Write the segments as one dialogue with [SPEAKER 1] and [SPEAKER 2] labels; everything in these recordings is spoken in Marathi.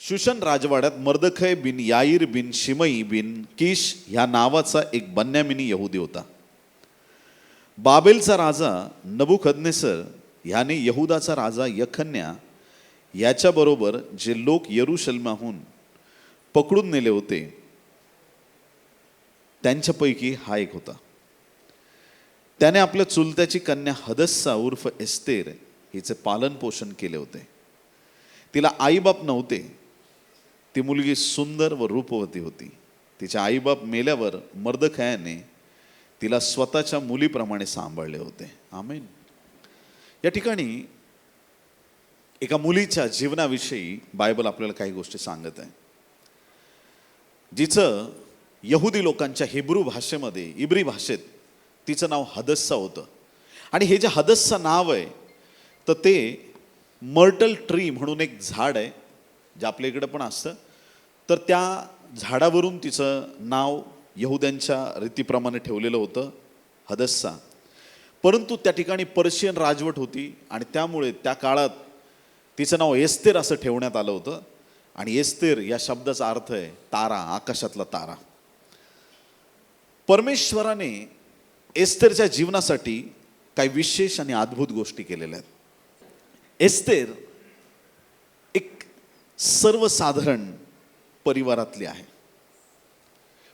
[SPEAKER 1] शुशन राजवाड्यात मर्दखय बिन याईर बिन शिमई बिन किश ह्या नावाचा एक बन्यामिनी यहुदी होता. बाबेलचा राजा नबुकदनेसर ह्याने यहुदाचा राजा यखन्या याच्याबरोबर जे लोक यरूशलेमाहून पकडून नेले होते त्यांच्यापैकी हा एक होता. त्याने आपल्या चुलत्याची कन्या हदस्सा उर्फ एस्तेर हिचे पालन पोषण केले होते. तिला आईबाप नव्हते. ती मुलगी सुंदर व रूपवती होती. तिच्या आईबाप मेल्यावर मर्दखयाने तिला स्वतःच्या मुलीप्रमाणे सांभाळले होते. आमेन. या ठिकाणी एका मुलीच्या जीवनाविषयी बायबल आपल्याला काही गोष्टी सांगत आहे, जिचं यहुदी लोकांच्या हिब्रू भाषेमध्ये इब्री भाषेत तिचं नाव हदस्सा होतं. आणि हे जे हदस्सा नाव आहे तर ते मर्टल ट्री म्हणून एक झाड आहे जे आपल्या इकडे पण असतं. तर त्या झाडावरून तिचं नाव यहुद्यांच्या रीतीप्रमाणे ठेवलेलं होतं हदस्सा. परंतु त्या ठिकाणी पर्शियन राजवट होती आणि त्यामुळे त्या काळात तिचं नाव एस्तेर असं ठेवण्यात आलं होतं. आणि एस्तेर या शब्दाचा अर्थ आहे तारा, आकाशातला तारा. परमेश्वराने एस्तेरच्या जीवनासाठी काही विशेष आणि अद्भुत गोष्टी केलेल्या आहेत. एस्तेर एक सर्वसाधारण परिवारातली आहे,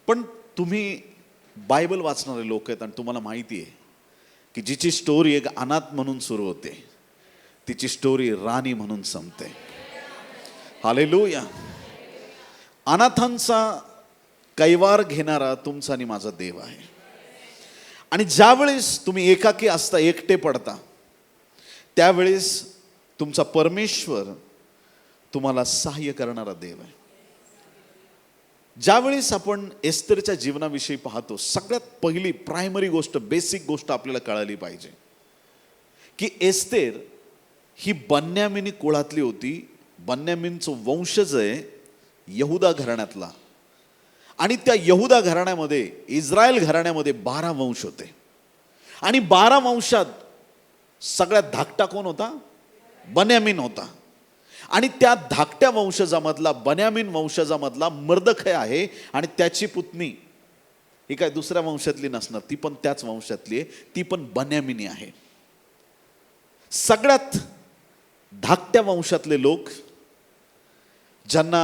[SPEAKER 1] पण तुम्ही बायबल वाचणारे लोक आहेत आणि तुम्हाला माहिती आहे की जिची स्टोरी एक अनाथ म्हणून सुरू होते तिची स्टोरी राणी म्हणून संपते. हालेलुया. अनाथांचा कैवार घेणारा तुमचा आणि माझा देव आहे. आणि ज्यावेळेस तुम्ही एकाकी असता, एकटे पडता, त्यावेळेस तुमचा परमेश्वर तुम्हाला सहाय्य करणारा देव आहे. ज्यावेळेस आपण एस्तेरच्या जीवनाविषयी पाहतो, सगळ्यात पहिली प्रायमरी गोष्ट, बेसिक गोष्ट आपल्याला कळाली पाहिजे की एस्तेर ही बन्यामिनी कुळातली होती. बन्यामीनचं वंशज आहे यहुदा घराण्यातला. आणि त्या यहुदा घराण्यामध्ये, इस्रायल घराण्यामध्ये 12 वंश होते. आणि 12 वंशात सगळ्यात धाकटा कोण होता? बन्यामीन होता. आणि त्या धाकट्या वंशजामधला, बन्यामीन वंशजामधला मर्दखय आहे. आणि त्याची पुतणी ही काय दुसऱ्या वंशातली नसणार, ती पण त्याच वंशातली आहे, ती पण बन्यामिनी आहे. सगळ्यात धाकट्या वंशातले लोक, ज्यांना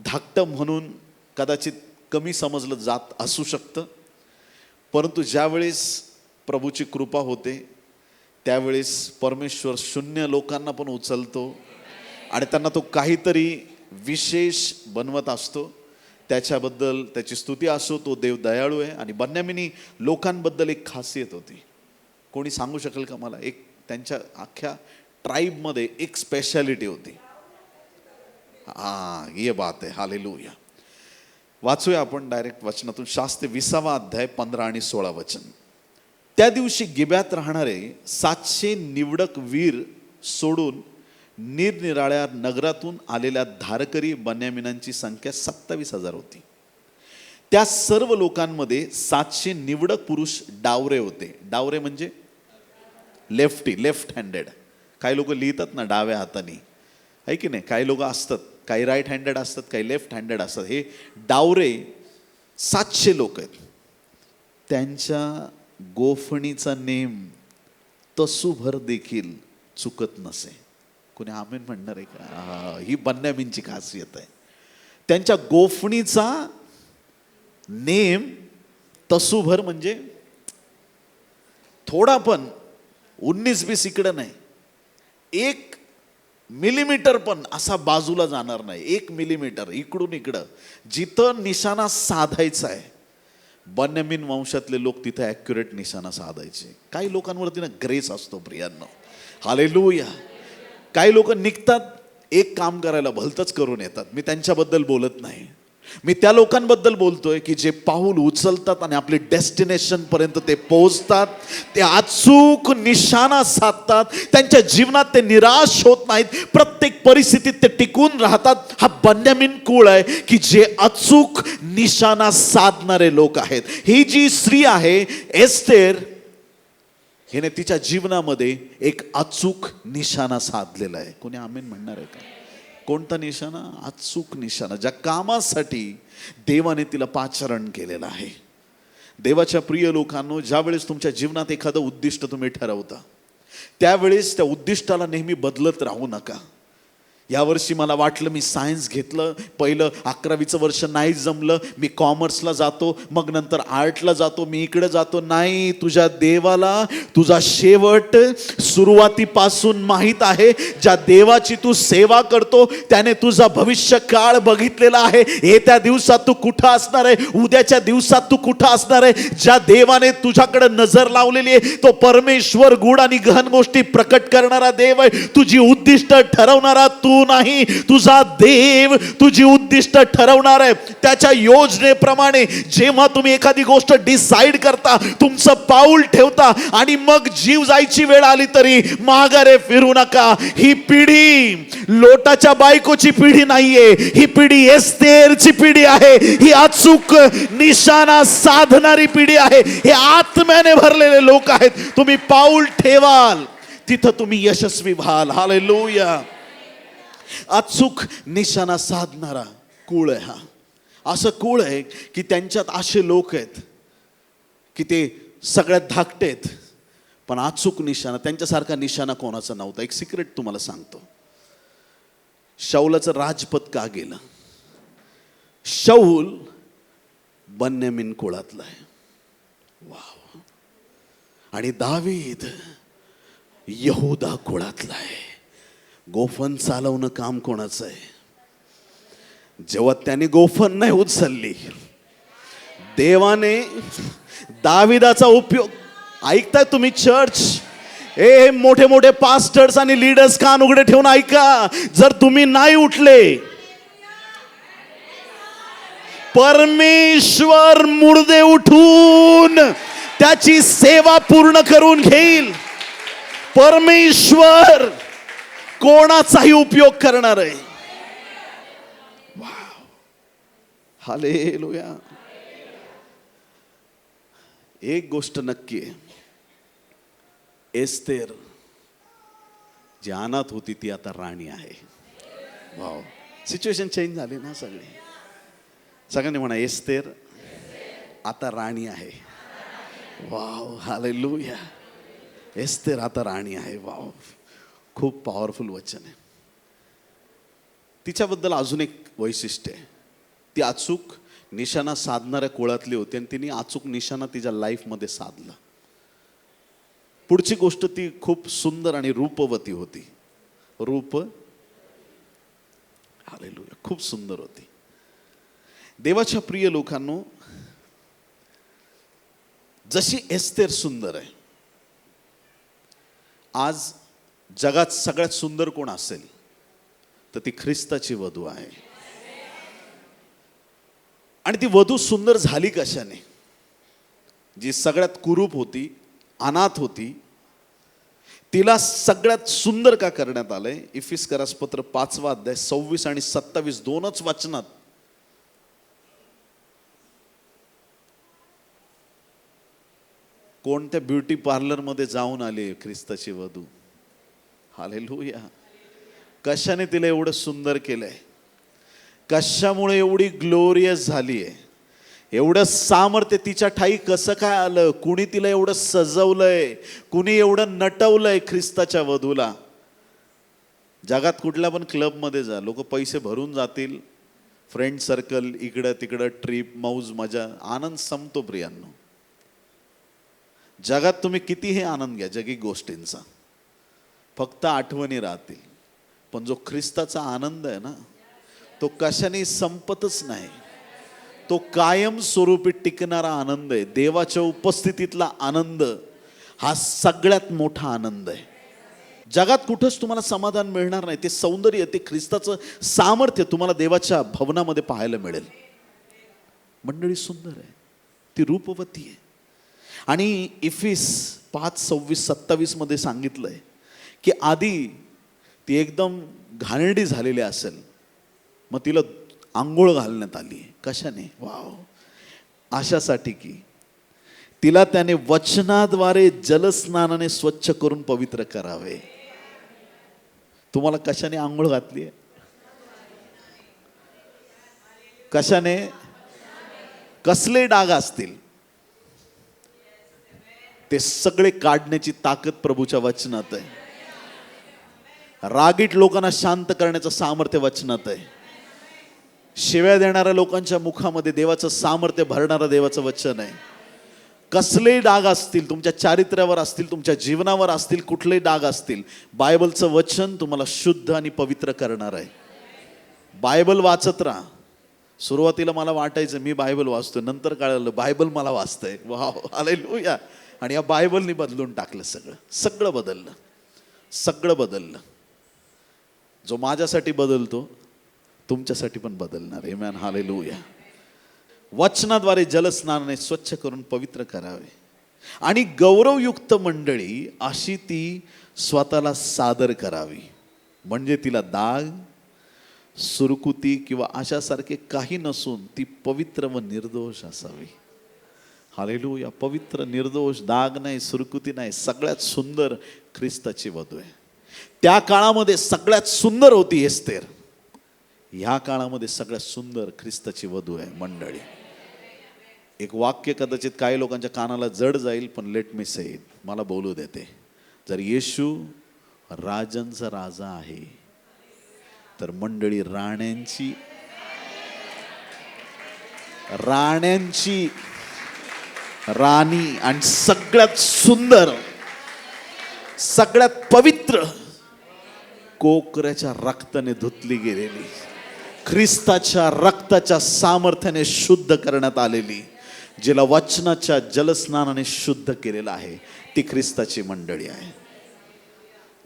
[SPEAKER 1] धाकटं म्हणून कदाचित कमी समजलं जात असू शकतं, परंतु ज्यावेळेस प्रभूची कृपा होते त्यावेळेस परमेश्वर शून्य लोकांना पण उचलतो आणि त्यांना तो काहीतरी विशेष बनवत असतो. त्याच्याबद्दल त्याची स्तुती असो. तो देव दयाळू आहे. आणि बन्यामिनी लोकांबद्दल एक खासियत होती. कोणी सांगू शकेल का मला? एक त्यांच्या अख्ख्या ट्राईबमध्ये एक स्पेशालिटी होती. ये बात आहे. हालेलुया. वाचूया आपण डायरेक्ट वचनातून. शास्त्र 20 अध्याय 15 आणि 16 वचन. त्या दिवशी गिब्यात राहणारे 700 निवडक वीर सोडून निरनिराळ्या नगरातून आलेल्या धारकरी बन्यामिनांची संख्या 27,000 होती. त्या सर्व लोकांमध्ये 700 निवडक पुरुष डावरे होते. डावरे म्हणजे लेफ्ट हँडेड. काही लोक लिहितात ना डाव्या हाताने, आहे की नाही? काही लोक असतात, काही राईट हँडेड असतात, काही लेफ्ट हँडेड असतात. हे डावरे 700 लोक आहेत. त्यांच्या गोफणीचा नेम तसूभर देखील चुकत नसे. कोणी आमेन म्हणणार आहे का? ही बन्यामीनची खासियत आहे. त्यांच्या गोफणीचा नेम तसूभर म्हणजे थोडा पण 19-20 इकडं नाही, 1 मिलीमीटर पण असा बाजूला जाणार नाही. 1 मिलीमीटर इकडून इकडं जिथं निशाणा साधायचा आहे, बन्यामीन वंशातले लोक तिथे ॲक्युरेट निशाणा साधायचे. काही लोकांवरती ना ग्रेस असतो प्रियांनो. हालेलुया. काही लोक निघतात एक काम करायला, भलतंच करून येतात. मी त्यांच्याबद्दल बोलत नाही. मी त्या लोकांबद्दल बोलतोय की जे पाऊल उचलतात आणि आपले डेस्टिनेशन पर्यंत ते पोहोचतात. ते अचूक निशाणा साधतात. त्यांच्या जीवनात ते निराश होत नाहीत. प्रत्येक परिस्थितीत ते टिकून राहतात. हा बन्यामीन कुळ आहे की जे अचूक निशाणा साधणारे लोक आहेत. ही जी स्त्री आहे एस्तेर, हिने तिच्या जीवनामध्ये एक अचूक निशाणा साधलेला आहे. कोणी आमेन म्हणणार आहे का? कोणता निशाणा? अचूक निशाणा, ज्या कामासाठी देवाने तिला पाचारण केलेलं आहे. देवाच्या प्रिय लोकांनो, ज्या वेळेस तुमच्या जीवनात एखादं उद्दिष्ट तुम्ही ठरवता, त्यावेळेस त्या उद्दिष्टाला नेहमी बदलत राहू नका. यावर्षी मला वाटलं मी सायन्स घेतलं, पहिलं 11वीचं वर्ष नाही जमलं, मी कॉमर्सला जातो, मग नंतर आर्टला जातो, मी इकडे जातो. नाही, तुझ्या देवाला तुझा शेवट सुरुवातीपासून माहीत आहे. ज्या देवाची तू सेवा करतो त्याने तुझा भविष्य काळ बघितलेला आहे. येत्या दिवसात तू कुठं असणार आहे, उद्याच्या दिवसात तू कुठं असणार आहे. ज्या देवाने तुझ्याकडे नजर लावलेली आहे तो परमेश्वर गुढ आणि गहन गोष्टी प्रकट करणारा देव आहे. तुझी उद्दिष्ट ठरवणारा तू नाही, तुझा देव तुझी उद्दिष्ट ठरवणार आहे. त्याच्या योजनेप्रमाणे जेव्हा तुम्ही एखादी गोष्ट डिसाइड करता, तुमचं पाऊल ठेवता आणि मग जीव जायची वेळ आली तरी माघारे फिरू नका. ही पिढी लोटाच्या बायकोची पिढी नाहीये, ही पिढी एस्तेरची पिढी आहे. ही अचूक निशाणा साधणारी पिढी आहे. हे आत्म्याने भरलेले लोक आहेत. तुम्ही पाऊल ठेवाल तिथं तुम्ही यशस्वी व्हाल. हालेलुया. अचूक निशाणा साधणारा कुळ आहे हा. असं कुळ आहे की त्यांच्यात असे लोक आहेत की ते सगळ्यात धाकटे आहेत, पण अचूक निशाणा, त्यांच्यासारखा निशाणा कोणाचा नव्हता. एक सिक्रेट तुम्हाला सांगतो. शाऊलाचं राजपद का गेलं? शाऊल बन्यामीन कुळातला आहे. वाव. आणि दावीद यहूदा कुळातला आहे. गोफन चालवणं काम कोणाचं आहे? जेव्हा त्याने गोफन नाही उचलली, देवाने दाविदाचा उपयोग. ऐकताय तुम्ही चर्च? मोठे मोठे पास्टर्स आणि लीडर्स कान उघडे ठेवून ऐका. जर तुम्ही नाही उठले, परमेश्वर मुर्दे उठून त्याची सेवा पूर्ण करून घेईल. परमेश्वर कोणाचाही उपयोग करणार आहे. वाव. हालेलुया. एक गोष्ट नक्की आहे, एस्तेर जी अनाथ होती ती आता राणी आहे. वाव. सिच्युएशन चेंज झाली ना सगळी. सगळ्यांनी म्हणा, एस्तेर आता राणी आहे. वाव. हालेलुया. एस्तेर आता राणी आहे. वाव. खूप पॉवरफुल वचन आहे. तिच्याबद्दल अजून एक वैशिष्ट्य आहे, ती अचूक निशाणा साधणाऱ्या कुळातली होती आणि तिने अचूक निशाणा तिच्या लाईफमध्ये साधला. पुढची गोष्ट, ती खूप सुंदर आणि रूपवती होती. हालेलुया. खूप सुंदर होती. देवाच्या प्रिय लोकांनो, जशी एस्तेर सुंदर आहे, आज जगात सगळ्यात सुंदर कोण असेल तर ती ख्रिस्ताची वधू आहे. आणि ती वधू सुंदर झाली कशाने? जी सगळ्यात कुरूप होती, अनाथ होती, तिला सगळ्यात सुंदर का करण्यात आलंय? इफिस्करास पत्र 5 अध्याय 26 आणि 27 दोनच वचनात कोणत्या ब्युटी पार्लर मध्ये जाऊन आली ख्रिस्ताची वधू? हालेलुया. कशाने तिला एवढं सुंदर केलंय? कशामुळे एवढी ग्लोरियस झाली आहे? एवढं सामर्थ्य तिच्या ठाई कसं काय आलं? कुणी तिला एवढं सजवलंय? कुणी एवढं नटवलंय ख्रिस्ताच्या वधूला? जगात कुठल्या पण क्लबमध्ये जा, लोक पैसे भरून जातील, फ्रेंड सर्कल, इकडं तिकडं ट्रिप, मौज मजा, आनंद संपतो प्रियांनो. जगात तुम्ही कितीही आनंद घ्या जगी गोष्टींचा, फक्त आठवणी राहतील. पण जो ख्रिस्ताचा आनंद आहे ना, तो कशाने संपतच नाही. तो कायम स्वरूपी टिकणारा आनंद आहे. देवाच्या उपस्थितीतला आनंद हा सगळ्यात मोठा आनंद आहे. जगात कुठंच तुम्हाला समाधान मिळणार नाही. ते सौंदर्य, ते ख्रिस्ताचं सामर्थ्य तुम्हाला देवाच्या भवनामध्ये पाहायला मिळेल. मंडळी सुंदर आहे, ती रूपवती आहे. आणि इफिस 5:26-27 मध्ये सांगितलंय की आधी ती एकदम घाणेरडी झालेली असेल, मग तिला आंघोळ घालण्यात आली. कशाने? वाव. अशासाठी की तिला त्याने वचनाद्वारे जलस्नानाने स्वच्छ करून पवित्र करावे. तुम्हाला कशाने आंघोळ घातली आहे? कशाने? कसले डाग असतील ते सगळे काढण्याची ताकद प्रभूच्या वचनात आहे. रागीट लोकांना शांत करण्याचं सामर्थ्य वचनात आहे. शिव्या देणाऱ्या लोकांच्या मुखामध्ये देवाचं सामर्थ्य भरणारं देवाचं वचन आहे. कसले डाग असतील तुमच्या चारित्र्यावर असतील, तुमच्या जीवनावर असतील, कुठले डाग असतील, बायबलचं वचन तुम्हाला शुद्ध आणि पवित्र करणार आहे. बायबल वाचत राहा. सुरुवातीला मला वाटायचं मी बायबल वाचतोय, नंतर कळलं बायबल मला वाचतंय. Wow, hallelujah. आणि या बायबलनी बदलून टाकलं सगळं. सगळं बदललं, सगळं बदललं. जो माझ्यासाठी बदलतो तुमच्यासाठी पण बदलणार. आमेन, हालेलुया. वचनाद्वारे जलस्नानाने स्वच्छ करून पवित्र करावे आणि गौरवयुक्त मंडळी अशी ती स्वतःला सादर करावी, म्हणजे तिला दाग, सुरकुती किंवा अशासारखे काही नसून ती पवित्र व निर्दोष असावी. हालेलुया. पवित्र, निर्दोष, दाग नाही, सुरकुती नाही, सगळ्यात सुंदर ख्रिस्ताची वधू आहे. त्या काळामध्ये सगळ्यात सुंदर होती एस्तेर. ह्या काळामध्ये सगळ्यात सुंदर ख्रिस्ताची वधू आहे मंडळी. एक वाक्य कदाचित काही लोकांच्या कानाला जड जाईल, पण लेट मी से इट, मला बोलू देते. जर येशू राजांचा राजा आहे तर मंडळी राण्यांची राणी आणि सगळ्यात सुंदर, सगळ्यात पवित्र, कोकऱ्याच्या रक्ताने धुतली गेलेली, ख्रिस्ताच्या रक्ताच्या सामर्थ्याने शुद्ध करण्यात आलेली, जिला वचनाच्या जलस्नानाने शुद्ध केलेलं आहे, ती ख्रिस्ताची मंडळी आहे.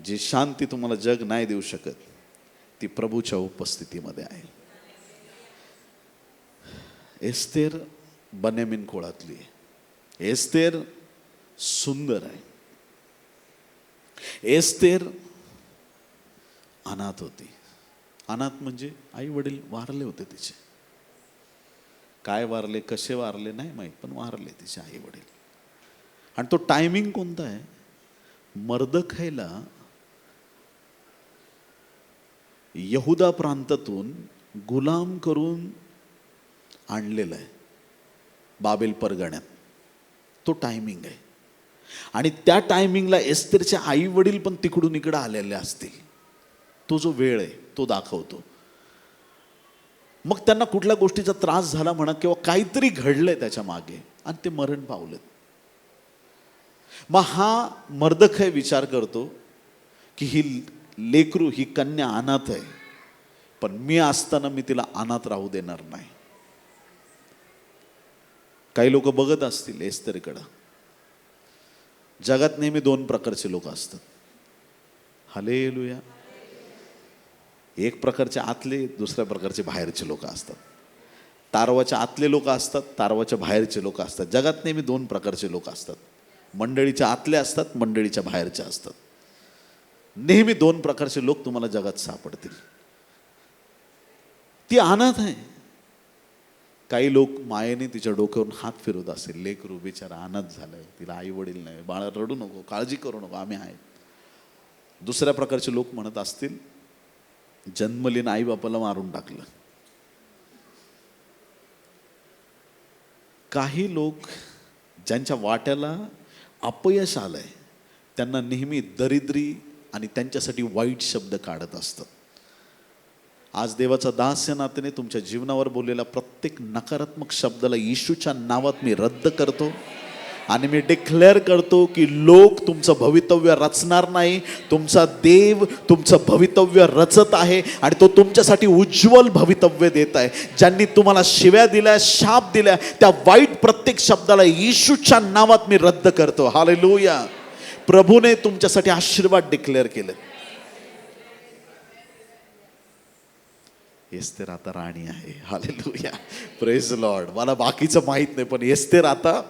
[SPEAKER 1] जी शांती तुम्हाला जग नाही देऊ शकत ती प्रभूच्या उपस्थितीमध्ये आहे. एस्तेर बन्यामीन कुळातली आहे. एस्तेर सुंदर आहे. एस्तेर अनाथ होती. अनाथ म्हणजे आई वडील वारले होते तिचे. काय वारले, कसे वारले नाही माहीत, पण वारले तिचे आई वडील. आणि तो टायमिंग कोणता आहे? मर्दखायला यहुदा प्रांतातून गुलाम करून आणलेला आहे बाबेल परगण्यात. तो टायमिंग आहे. आणि त्या टायमिंगला एस्तेरचे आई वडील पण तिकडून इकडे आलेले असतील. तो जो वेळ आहे तो दाखवतो. मग त्यांना कुठल्या गोष्टीचा त्रास झाला म्हणा किंवा काहीतरी घडलंय त्याच्या मागे आणि ते मरण पावलेत. मग हा मर्दखय विचार करतो की ही लेकरू, ही कन्या अनाथ आहे, पण मी असताना मी तिला अनाथ राहू देणार नाही. काही लोक बघत असतील एस्तेरकडं. जगात नेहमी दोन प्रकारचे लोक असतात. हालेलुया. एक प्रकारचे आतले, दुसऱ्या प्रकारचे बाहेरचे लोक असतात. तारवाच्या आतले लोक असतात, तारवाच्या बाहेरचे लोक असतात. जगात नेहमी दोन प्रकारचे लोक असतात. मंडळीच्या आतले असतात, मंडळीच्या बाहेरचे असतात. नेहमी दोन प्रकारचे लोक तुम्हाला जगात सापडतील. ती अनाथ आहे. काही लोक मायेने तिच्या डोक्यावरून हात फिरवत असेल. लेकरू बिचारा अनाथ झालंय, तिला आई वडील नाही, बाळा रडू नको, काळजी करू नको, आम्ही आहे. दुसऱ्या प्रकारचे लोक म्हणत असतील जन्मलीन आई बापाला मारून टाकलं. काही लोक ज्यांच्या वाट्याला अपयश आलंय त्यांना नेहमी दरिद्री आणि त्यांच्यासाठी वाईट शब्द काढत असतात. आज देवाचा दास या नात्याने तुमच्या जीवनावर बोललेला प्रत्येक नकारात्मक शब्दाला येशूच्या नावात मी रद्द करतो आणि मी डिक्लेअर करतो की लोक तुमचं भवितव्य रचणार नाही. तुमचा देव तुमचं भवितव्य रचत आहे आणि तो तुमच्यासाठी उज्ज्वल भवितव्य देत आहे. ज्यांनी तुम्हाला शिव्या दिल्या, शाप दिल्या, त्या वाईट प्रत्येक शब्दाला येशूच्या नावात मी रद्द करतो. हालेलुया. प्रभूने तुमच्यासाठी आशीर्वाद डिक्लेअर केले. एस्तेर आता राणी आहे. हालेलुया. Praise Lord. मला बाकीचं माहित नाही, पण एस्तेर आता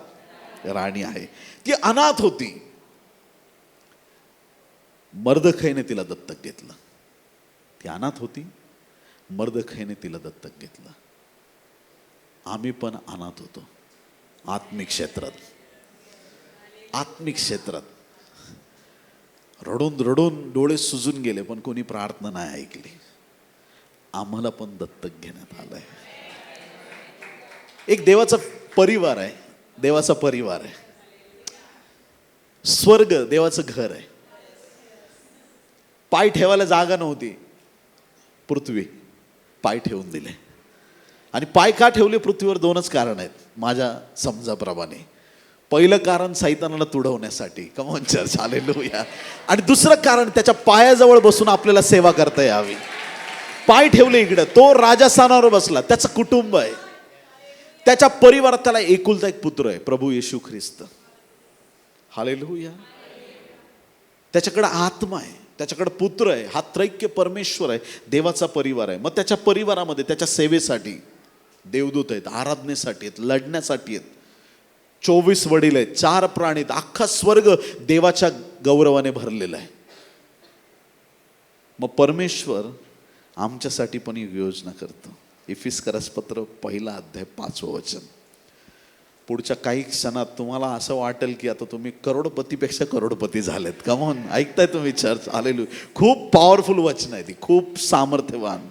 [SPEAKER 1] राणी आहे. ती अनाथ होती. मर्दखैने तिला दत्तक घेतलं. ती अनाथ होती, मर्दखैने तिला दत्तक घेतलं. आम्ही पण अनाथ होतो आत्मिक क्षेत्रात. आत्मिक क्षेत्रात रडून रडून डोळे सुजून गेले, पण कोणी प्रार्थना नाही ऐकली. आम्हाला पण दत्तक घेण्यात आलंय. एक देवाचा परिवार आहे, देवाचा परिवार आहे. स्वर्ग देवाचं घर आहे. पाय ठेवायला जागा नव्हती, पृथ्वी पाय ठेवून दिले. आणि पाय का ठेवले पृथ्वीवर? दोनच कारण आहेत माझ्या समजाप्रमाणे. पहिलं कारण सैतानाला तुडवण्यासाठी, कम ऑन चर्च, हालेलुया. आणि दुसरं कारण त्याच्या पायाजवळ बसून आपल्याला सेवा करता यावी. पाय ठेवले इकडं, तो राजस्थानावर बसला, त्याचं कुटुंब आहे, त्याच्या परिवारात त्याला एकुलता एक पुत्र आहे, प्रभू येशू ख्रिस्त. हालेलुया. त्याच्याकडे आत्मा आहे, त्याच्याकडे पुत्र आहे, हा त्रैक्य परमेश्वर आहे, देवाचा परिवार आहे. मग त्याच्या परिवारामध्ये त्याच्या सेवेसाठी देवदूत आहेत, आराधनेसाठी आहेत, लढण्यासाठी आहेत, 24 वडील आहेत, 4 प्राणी आहेत. अख्खा स्वर्ग देवाच्या गौरवाने भरलेला आहे. मग परमेश्वर आमच्यासाठी पण एक योजना करतो. इफिसकरस पत्र 1 अध्याय 5 वचन. पुढच्या काही क्षणात तुम्हाला असं वाटेल की आता तुम्ही करोडपतीपेक्षा करोडपती झालेत. कमॉन, ऐकताय तुम्ही चर्च? हालेलुया. खूप पॉवरफुल वचन आहे ती, खूप सामर्थ्यवान.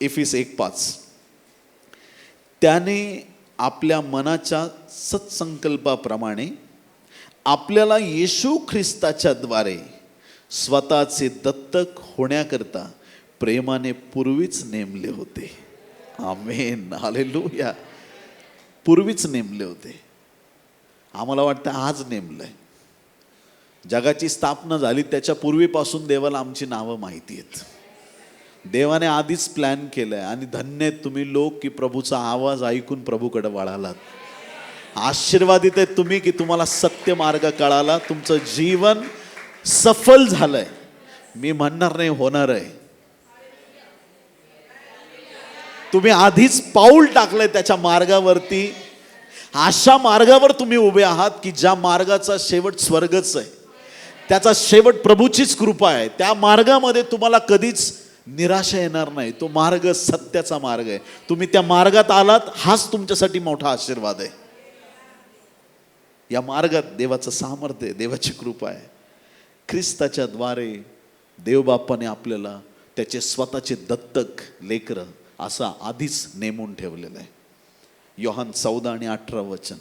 [SPEAKER 1] इफिस 1:5. त्याने आपल्या मनाच्या सत्संकल्पाप्रमाणे आपल्याला येशू ख्रिस्ताच्या द्वारे स्वतःचे दत्तक होण्याकरता प्रेमाने पूर्वीच नेमले होते. आमेन, हालेलुया. पूर्वीच नेमले होते. आम्हाला वाटतं आज नेमलंय. जगाची स्थापना झाली त्याच्या पूर्वीपासून देवाला आमची नावं माहिती आहेत. देवाने आधीच प्लॅन केलंय. आणि धन्य आहेत तुम्ही लोक की प्रभूचा आवाज ऐकून प्रभूकडे वळालात. आशीर्वादित आहेत तुम्ही की तुम्हाला सत्य मार्ग कळाला, तुमचं जीवन सफल झालंय. मी म्हणणार नाही, होणार आहे. तुम्ही आधीच पाऊल टाकलंय त्याच्या मार्गावरती. अशा मार्गावर तुम्ही उभे आहात की ज्या मार्गाचा शेवट स्वर्गच आहे, त्याचा शेवट प्रभूचीच कृपा आहे. त्या मार्गामध्ये तुम्हाला कधीच निराशा येणार नाही. तो मार्ग सत्याचा मार्ग आहे. तुम्ही त्या मार्गात आलात, हाच तुमच्यासाठी मोठा आशीर्वाद आहे. या मार्गात देवाचं सामर्थ्य आहे, देवाची कृपा आहे. ख्रिस्ताच्या द्वारे देवबापाने आपल्याला त्याचे स्वतःचे दत्तक लेकरं असं आधीच नेमून ठेवलेलं आहे. योहान 14 आणि 18 वचन.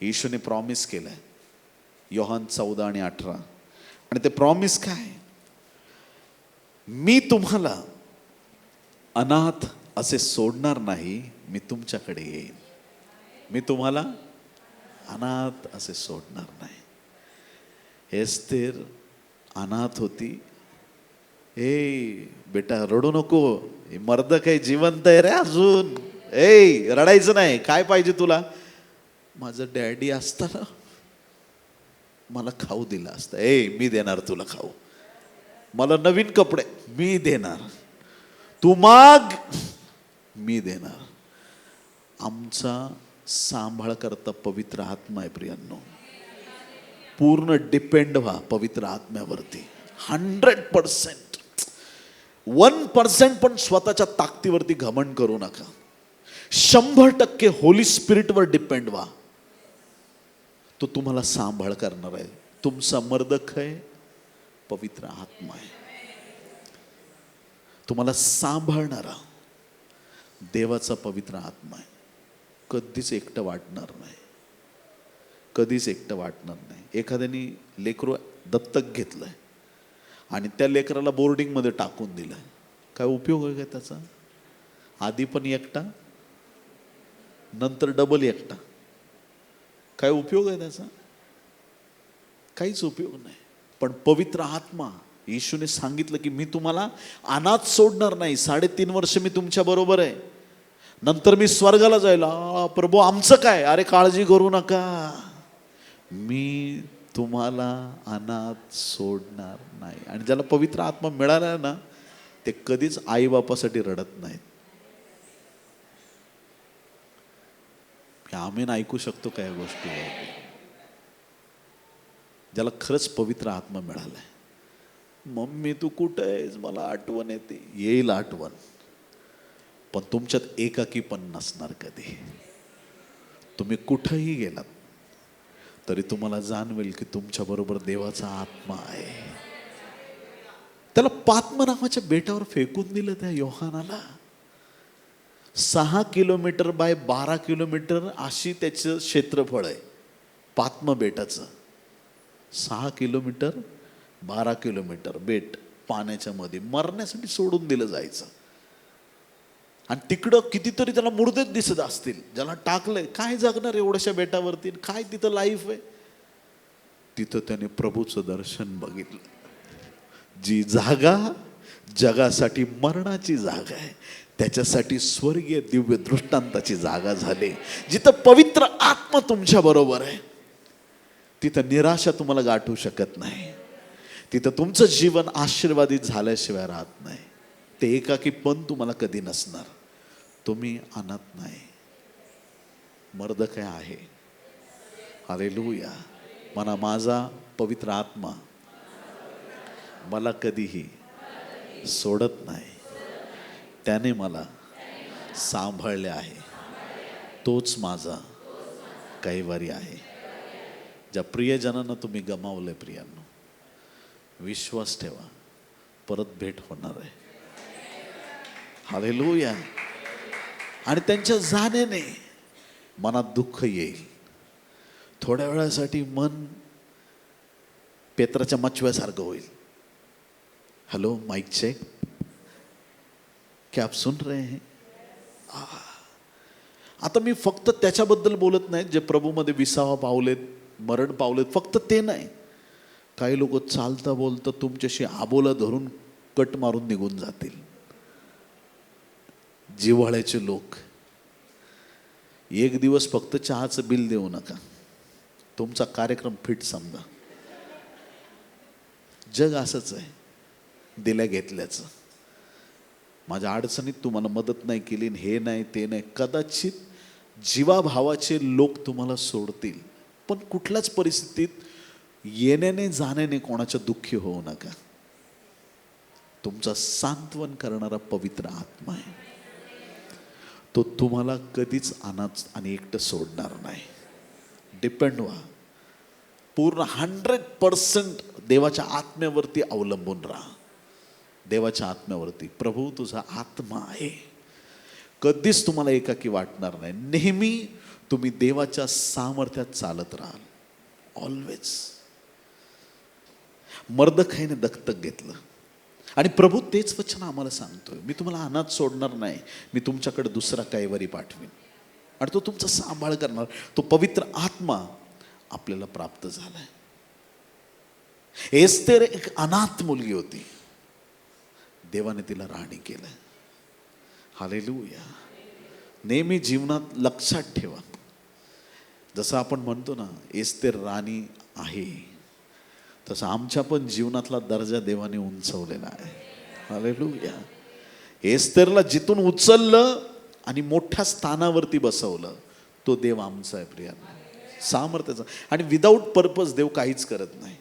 [SPEAKER 1] येशूने प्रॉमिस केलंय, योहान 14 आणि 18. आणि ते प्रॉमिस काय? मी तुम्हाला अनाथ असे सोडणार नाही, मी तुमच्याकडे येईन. मी तुम्हाला अनाथ असे सोडणार नाही. एस्तेर अनाथ होती. बेटा रडू नको, मर्द काही जिवंत आहे रे अजून. रडायचं नाही. काय पाहिजे तुला? माझं डॅडी असताना मला खाऊ दिला असता. मी देणार तुला खाऊ. मला नवीन कपडे मी देणार. तू माग, मी देणार. आमचा सांभाळ करता पवित्र आत्मा आहे प्रियांनो. पूर्ण डिपेंड व्हा पवित्र आत्म्यावरती. 100%. 1% पण स्वतःच्या ताकदीवरती घमंड करू नका. 100% होली स्पिरिटवर डिपेंड व्हा. तो तुम्हाला सांभाळ करणार आहे. तुमचा मर्दक आहे पवित्र आत्मा आहे. तुम्हाला सांभाळणारा देवाचा पवित्र आत्मा आहे. कधीच एकटं वाटणार नाही, कधीच एकटं वाटणार नाही. एखाद्याने लेकरू दत्तक घेतलंय आणि त्या लेकराला बोर्डिंगमध्ये टाकून दिलंय, काय उपयोग आहे का त्याचा? आधी पण एकटा, नंतर डबल एकटा. काय उपयोग आहे त्याचा? काहीच उपयोग नाही. पण पवित्र आत्मा, येशूने सांगितलं की मी तुम्हाला अनाथ सोडणार नाही. 3.5 वर्ष मी तुमच्या बरोबर आहे, नंतर मी स्वर्गाला जायला. प्रभू आमचं काय? अरे काळजी करू नका, मी तुम्हाला अनाथ सोडणार नाही. आणि ज्याला पवित्र आत्मा मिळाला ना, ते कधीच आई बापासाठी रडत नाहीत. आमेन ऐकू शकतो काय गोष्टी? ज्याला खरंच पवित्र आत्मा मिळालाय. मम्मी तू कुठं आहेस, मला आठवण येते. येईल आठवण, पण तुमच्यात एकाकी पण नसणार कधी. तुम्ही कुठंही गेलात तरी तुम्हाला जाणवेल की तुमच्या बरोबर देवाचा आत्मा आहे. त्याला पात्मा नावाच्या बेटावर फेकून दिलं त्या योहानाला. 6 किलोमीटर बाय 12 किलोमीटर अशी त्याचं क्षेत्रफळ आहे पात्म बेटाचं. 6 किलोमीटर 12 किलोमीटर बेट पाण्याच्या मध्ये मरण्यासाठी सोडून दिलं जायचं. आणि तिकडं कितीतरी त्याला मुर्देच दिसत असतील, ज्याला टाकलंय. काय जगणार एवढ्याशा बेटावरती, काय तिथं लाईफ आहे. तिथं त्याने प्रभूचं दर्शन बघितलं. जी जागा जगासाठी मरणाची जागा आहे, त्याच्यासाठी स्वर्गीय दिव्य दृष्टांताची जागा झाली. जिथं पवित्र आत्मा तुमच्या बरोबर आहे, तिथं निराशा तुम्हाला गाठू शकत नाही. तिथं तुमचं जीवन आशीर्वादित झाल्याशिवाय राहत नाही. ते एकाकी पण तुम्हाला कधी नसणार. तुम्ही अनाथ नाही, मर्दकय आहे. हालेलुया. म्हणा, माझा पवित्र आत्मा मला कधीही सोडत नाही, त्याने मला सांभाळले आहे. तोच माझा कैवारी आहे. ज्या प्रियजनांना तुम्ही गमावलंय, प्रियांनो, विश्वास ठेवा, परत भेट होणार आहे. हालेलुया. आणि त्यांच्या जाण्याने मनात दुःख येईल. थोड्या वेळासाठी मन पेत्राच्या मचव्यासारखं होईल. हॅलो, माइक चेक, क्या आप सुन रहे हैं? आता मी फक्त त्याच्याबद्दल बोलत नाही जे प्रभूमध्ये विसावा पावलेत, मरण पावलेत. फक्त ते नाही, काही लोक चालता बोलता तुमच्याशी आबोला धरून कट मारून निघून जातील. जिव्हाळ्याचे लोक. एक दिवस फक्त चहाचं बिल देऊ नका, तुमचा कार्यक्रम फिट समजा. जग असंच आहे, दिल्या घेतल्याचं. माझ्या अडचणीत तुम्हाला मदत नाही केली, हे नाही ते नाही. कदाचित जीवाभावाचे लोक तुम्हाला सोडतील, पण कुठल्याच परिस्थितीत येण्याने जाण्याने कोणाच्या दुःखी होऊ नका. तुमचा सांत्वन करणारा पवित्र आत्मा आहे, तो तुम्हाला कधीच अनाथ आणि एकटं सोडणार नाही. डिपेंड व्हा, पूर्ण 100% देवाच्या आत्म्यावरती अवलंबून राहा. देवाच्या आत्म्यावरती. प्रभू तुझा आत्मा आहे, कधीच तुम्हाला एकाकी वाटणार नाही. नेहमी तुम्ही देवाच्या सामर्थ्यात चालत राहाल. ऑलवेज. मर्दखाईने दत्तक घेतलं आणि प्रभू तेच वचन आम्हाला सांगतोय, मी तुम्हाला अनाथ सोडणार नाही, मी तुमच्याकडे दुसरा कैवारी पाठवीन आणि तो तुमचा सांभाळ करणार. तो पवित्र आत्मा आपल्याला प्राप्त झालाय. एस्तेर एक अनाथ मुलगी होती, देवाने तिला राणी केलं. हालेलुया. नेहमी जीवनात लक्षात ठेवा, जसं आपण म्हणतो ना एस्तेर राणी आहे, तसं आमच्या पण जीवनातला दर्जा देवाने उंचवलेला आहे. हालेलुया. एस्तेरला जिथून उचललं आणि मोठ्या स्थानावरती बसवलं, तो देव आमचा आहे प्रियांनो, सामर्थ्याचा. आणि विदाऊट पर्पज देव काहीच करत नाही.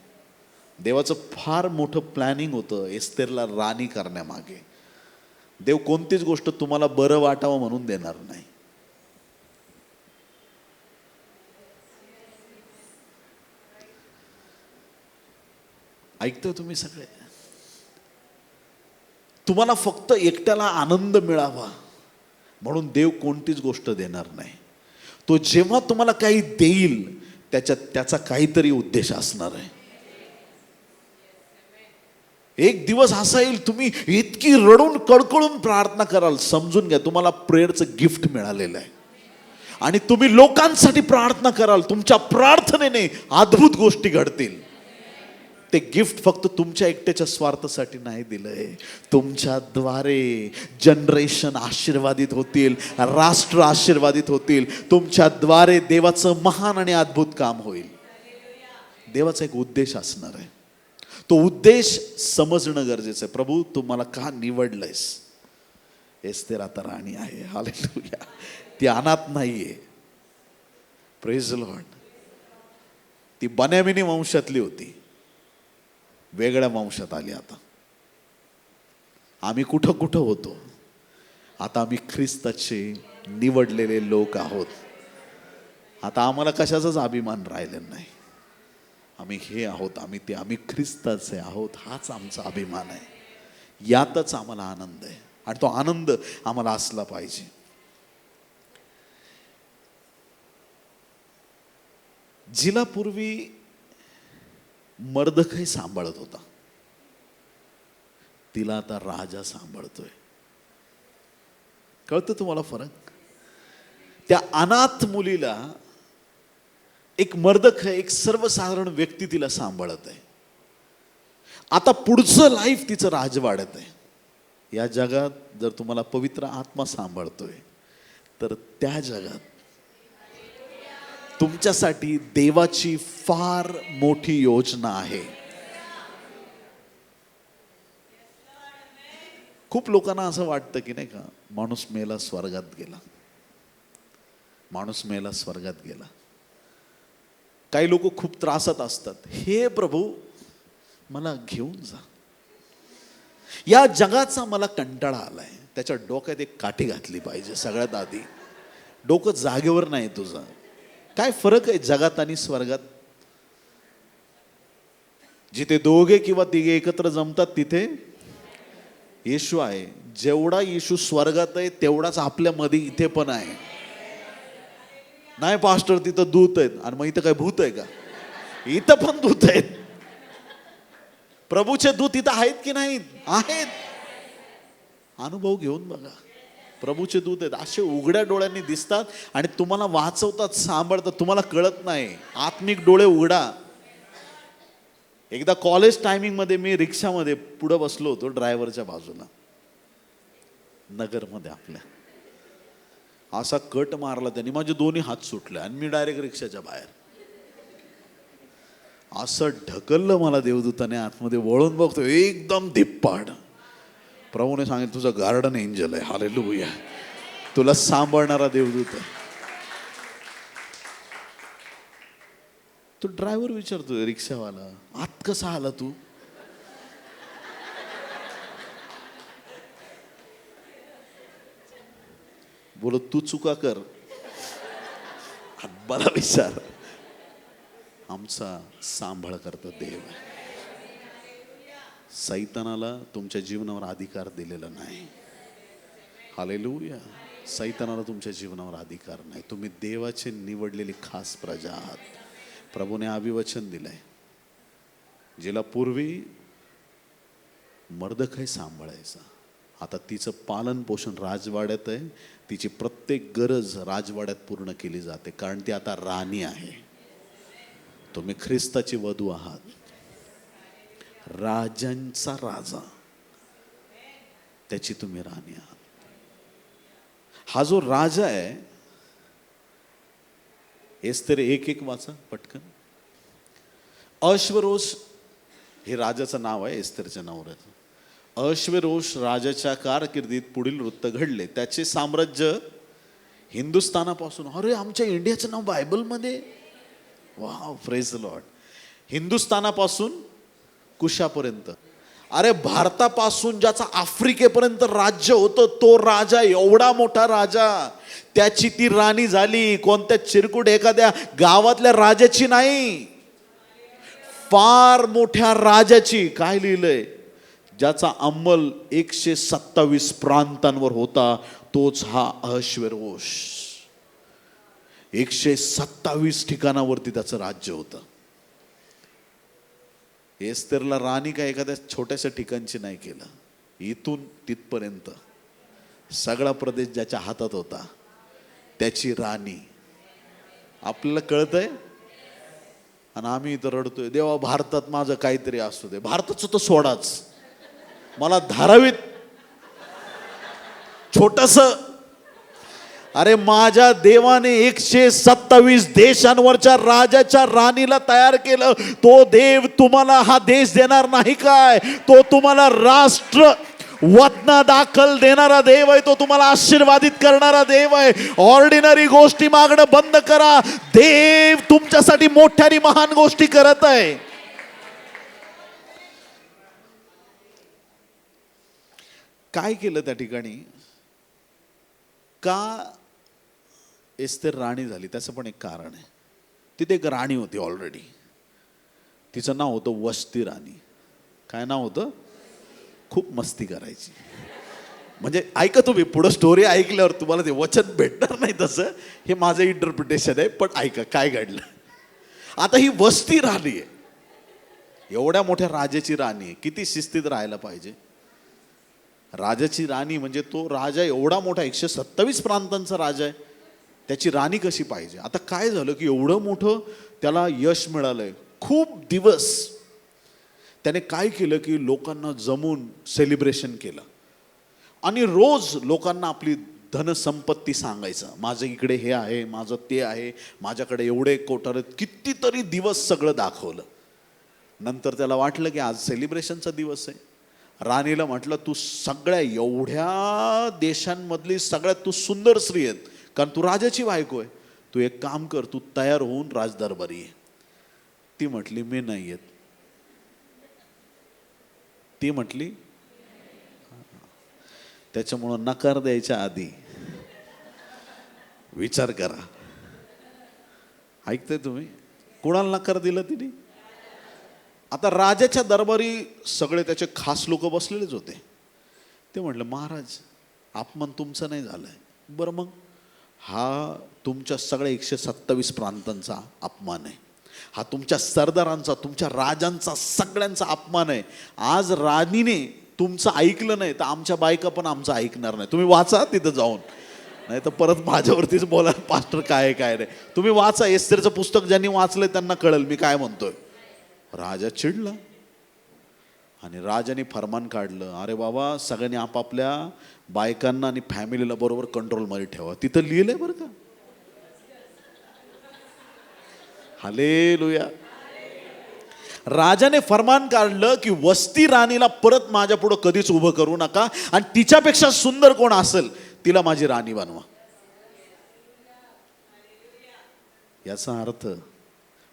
[SPEAKER 1] देवाचं फार मोठं प्लॅनिंग होतं एस्तेरला राणी करण्यामागे. देव कोणतीच गोष्ट तुम्हाला बरं वाटावं म्हणून देणार नाही. ऐकतोय तुम्ही सगळे? तुम्हाला फक्त एकट्याला आनंद मिळावा म्हणून देव कोणतीच गोष्ट देणार नाही. तो जेव्हा तुम्हाला काही देईल त्याचा काहीतरी उद्देश असणार आहे. एक दिवस असा येईल तुम्ही इतकी रडून कडकडून प्रार्थना कराल, समजून घ्या तुम्हाला प्रेयरचं गिफ्ट मिळालेलं आहे. आणि तुम्ही लोकांसाठी प्रार्थना कराल, तुमच्या प्रार्थनेने अद्भुत गोष्टी घडतील. ते गिफ्ट फक्त तुमच्या एकट्याच्या स्वार्थासाठी नाही दिलंय. तुमच्याद्वारे जनरेशन आशीर्वादित होतील, राष्ट्र आशीर्वादित होतील. तुमच्याद्वारे देवाचं महान आणि अद्भुत काम होईल. देवाचा एक उद्देश असणार आहे. तो उद्देश समजणं गरजेचं आहे. प्रभू तू मला का निवडलंयस? एस्तेर आता राणी आहे. हालेलुया. ती अनाथ नाहीये. Praise the Lord. ती बन्यामिनी वंशातली होती, वेगळ्या वंशात आली. आता आम्ही कुठं कुठं होतो, आता आम्ही ख्रिस्ताचे निवडलेले लोक आहोत. आता आम्हाला कशाचाच अभिमान राहिलेला नाही. आम्ही हे आहोत, आम्ही ते, आम्ही ख्रिस्ताचे आहोत, हाच आमचा अभिमान आहे. यातच आम्हाला आनंद आहे आणि तो आनंद आम्हाला असला पाहिजे. जिला पूर्वी मर्दखै सांभाळत होता, तिला आता राजा सांभाळतोय. कळतं तुम्हाला फरक? त्या अनाथ मुलीला एक मर्दखै, एक सर्वसाधारण व्यक्ती तिला सांभाळत आहे. आता पुढचं लाईफ तिचं राजवाड्यात आहे. या जगात जर तुम्हाला पवित्र आत्मा सांभाळतोय, तर त्या जगात तुमच्यासाठी देवाची फार मोठी योजना आहे. खूप लोकांना असं वाटतं की नाही का, माणूस मेला स्वर्गात गेला, माणूस मेला स्वर्गात गेला. काही लोक खूप त्रासात असतात. हे प्रभू मला घेऊन जा, या जगाचा मला कंटाळा आलाय. त्याच्या डोक्यात एक काठी घातली पाहिजे. सगळ्यात आधी डोकं जागेवर नाही तुझं. काय फरक आहे जगात आणि स्वर्गात? जिथे दोघे किंवा तिघे एकत्र जमतात तिथे येशू आहे. जेवढा येशू स्वर्गात आहे तेवढाच आपल्या मध्ये इथे पण आहे. नाही पास्टर तिथं दूत आहेत, आणि मग इथं काय भूत आहे का? इथं पण दूत आहेत. प्रभूचे दूत इथं आहेत की नाहीत? आहेत. अनुभव घेऊन बघा. प्रभूचे दूत आहेत, असे उघड्या डोळ्यांनी दिसतात आणि तुम्हाला वाचवतात, सांभाळतात. तुम्हाला कळत नाही. आत्मिक डोळे उघडा. एकदा कॉलेज टायमिंग मध्ये मी रिक्षामध्ये पुढे बसलो होतो, ड्रायव्हरच्या बाजूला, नगरमध्ये आपल्या. असा कट मारला त्यांनी, माझे दोन्ही हात सुटले आणि मी डायरेक्ट रिक्षाच्या बाहेर. असं ढकललं मला देवदूताने आतमध्ये. वळून बघतो, एकदम धिप्पाड. प्रभूने सांगितलं तुझं गार्डन एंजल आहे. हालेलुया. तुला सांभाळणारा देवदूत आहे. तो ड्रायव्हर विचारतो रिक्षावाला, आत कसा आला तू? बोलो तू चुका कर, मला विचार. आमचा सांभाळ करतो देव. सैतानाला तुमच्या जीवनावर अधिकार दिलेला नाही. हालेलुया. सैतानाला तुमच्या जीवनावर अधिकार नाही. तुम्ही देवाचे निवडलेली खास प्रजा आहात. प्रभूने अभिवचन दिलंय, जिला पूर्वी मर्दखै सांभाळायचा, आता तिचं पालन पोषण राजवाड्यात आहे. तिची प्रत्येक गरज राजवाड्यात पूर्ण केली जाते, कारण ती आता राणी आहे. तुम्ही ख्रिस्ताची वधू आहात, राजांचा राजा, त्याची तुम्ही राणी आहात. हा जो राजा आहे, एस्तेर 1:1 वाचा पटकन. अश्वरोष हे राजाचं नाव आहे, एस्तेरच्या नवऱ्याचं. अश्वरोष राजाच्या कारकिर्दीत पुढील वृत्त घडले. त्याचे साम्राज्य हिंदुस्थानापासून, अरे आमच्या इंडियाचं नाव बायबलमध्ये, वाव, प्रेज द लॉर्ड. हिंदुस्थानापासून कुशापर्यंत, अरे भारतापासून ज्याचा आफ्रिकेपर्यंत राज्य होतं, तो राजा, एवढा मोठा राजा, त्याची ती राणी झाली. कोणत्या चिरकुट एखाद्या गावातल्या राजाची नाही, फार मोठ्या राजाची. काय लिहिलंय? ज्याचा अंमल 127 प्रांतांवर होता, तोच हा अश्वेरोष. 127 ठिकाणावरती त्याचं राज्य होतं. एस्तेरला राणी काय एखाद्या छोट्याशा ठिकाणची नाही केलं. इथून तिथपर्यंत सगळा प्रदेश ज्याच्या हातात होता, त्याची राणी. आपल्याला कळतंय? आणि आम्ही इथं रडतोय, देवा भारतात माझं काहीतरी असू दे. भारताचं तर सोडाच, मला धारावीत छोटस, अरे माझ्या देवाने 127 देशांवरच्या राजाच्या राणीला तयार केलं. तो देव तुम्हाला हा देश देणार नाही काय? तो तुम्हाला राष्ट्र वतना दाखल देणारा देव आहे. तो तुम्हाला आशीर्वादित करणारा देव आहे. ऑर्डिनरी गोष्टी मागणं बंद करा. देव तुमच्यासाठी मोठ्या आणि महान गोष्टी करत आहे. काय केलं त्या ठिकाणी? का एस्तेर राणी झाली? त्याचं पण एक कारण आहे. तिथे एक राणी होती ऑलरेडी, तिचं नाव होतं वस्ती राणी. काय नाव होतं? खूप मस्ती करायची. म्हणजे ऐका तुम्ही, पुढं स्टोरी ऐकल्यावर तुम्हाला ते वचन भेटणार नाही तसं, हे माझं इंटरप्रिटेशन आहे, पण ऐका काय घडलं. आता ही वस्ती राहिली आहे, एवढ्या मोठ्या राजाची राणी आहे, किती शिस्तीत राहायला पाहिजे. राजाची राणी म्हणजे तो राजा एवढा मोठा 127 प्रांतांचा राजा आहे, त्याची राणी कशी पाहिजे. आता काय झालं की एवढं मोठं त्याला यश मिळालंय, खूप दिवस त्याने काय केलं की लोकांना जमून सेलिब्रेशन केलं आणि रोज लोकांना आपली धनसंपत्ती सांगायचं, माझं इकडे हे आहे, माझं ते आहे, माझ्याकडे एवढे कोठार आहेत. कितीतरी दिवस सगळं दाखवलं. नंतर त्याला वाटलं की आज सेलिब्रेशनचा दिवस आहे. राणीला म्हटलं, तू सगळ्या एवढ्या देशांमधली सगळ्यात तू सुंदर स्त्री आहेत, कारण तू राजाची बायको आहे, तू एक काम कर, तू तयार होऊन राजदरबारी आहे. ती म्हटली मी नाही येत. ती म्हटली. त्याच्यामुळं नकार द्यायच्या आधी विचार करा. ऐकताय तुम्ही? कोणाला नकार दिला तिने? आता राजाच्या दरबारी सगळे त्याचे खास लोक बसलेलेच होते. ते म्हटलं, महाराज अपमान तुमचा नाही झालाय. बरं मग? हा तुमच्या सगळ्या 127 प्रांतांचा अपमान आहे, हा तुमच्या सरदारांचा, तुमच्या राजांचा, सगळ्यांचा अपमान आहे. आज राणीने तुमचं ऐकलं नाही तर आमच्या बायका पण आमचं ऐकणार नाही. तुम्ही वाचा तिथं जाऊन, नाही तर परत माझ्यावरतीच बोला पास्टर काय आहे काय नाही. तुम्ही वाचा, एस्तेरचं पुस्तक ज्यांनी वाचलंय त्यांना कळेल मी काय म्हणतोय. राजा चिडला आणि राजाने फरमान काढलं, अरे बाबा सगळ्यांनी आपापल्या बायकांना आणि फॅमिलीला बरोबर कंट्रोलमध्ये ठेवा. तिथं लिहिलंय बरं का. हालेलुया. राजाने फरमान काढलं की वस्ती राणीला परत माझ्या पुढं कधीच उभं करू नका, आणि तिच्यापेक्षा सुंदर कोण असेल तिला माझी राणी बनवा. याचा अर्थ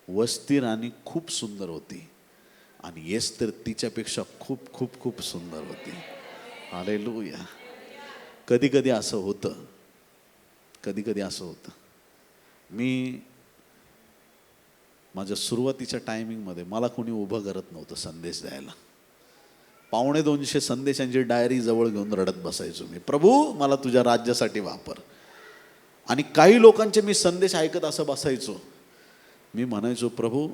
[SPEAKER 1] वस्ती राणी खूप सुंदर होती आणि एस्तेर तिच्यापेक्षा खूप खूप खूप सुंदर होती. हालेलुया. कधी कधी असं होतं, कधी कधी असं होतं. मी माझ्या सुरुवातीच्या टायमिंगमध्ये मला कोणी उभं करत नव्हतं संदेश द्यायला. 250 संदेशांची डायरी जवळ घेऊन रडत बसायचो मी, प्रभू मला तुझ्या राज्यासाठी वापर. आणि काही लोकांचे मी संदेश ऐकत असं बसायचो. मी म्हणायचो, प्रभू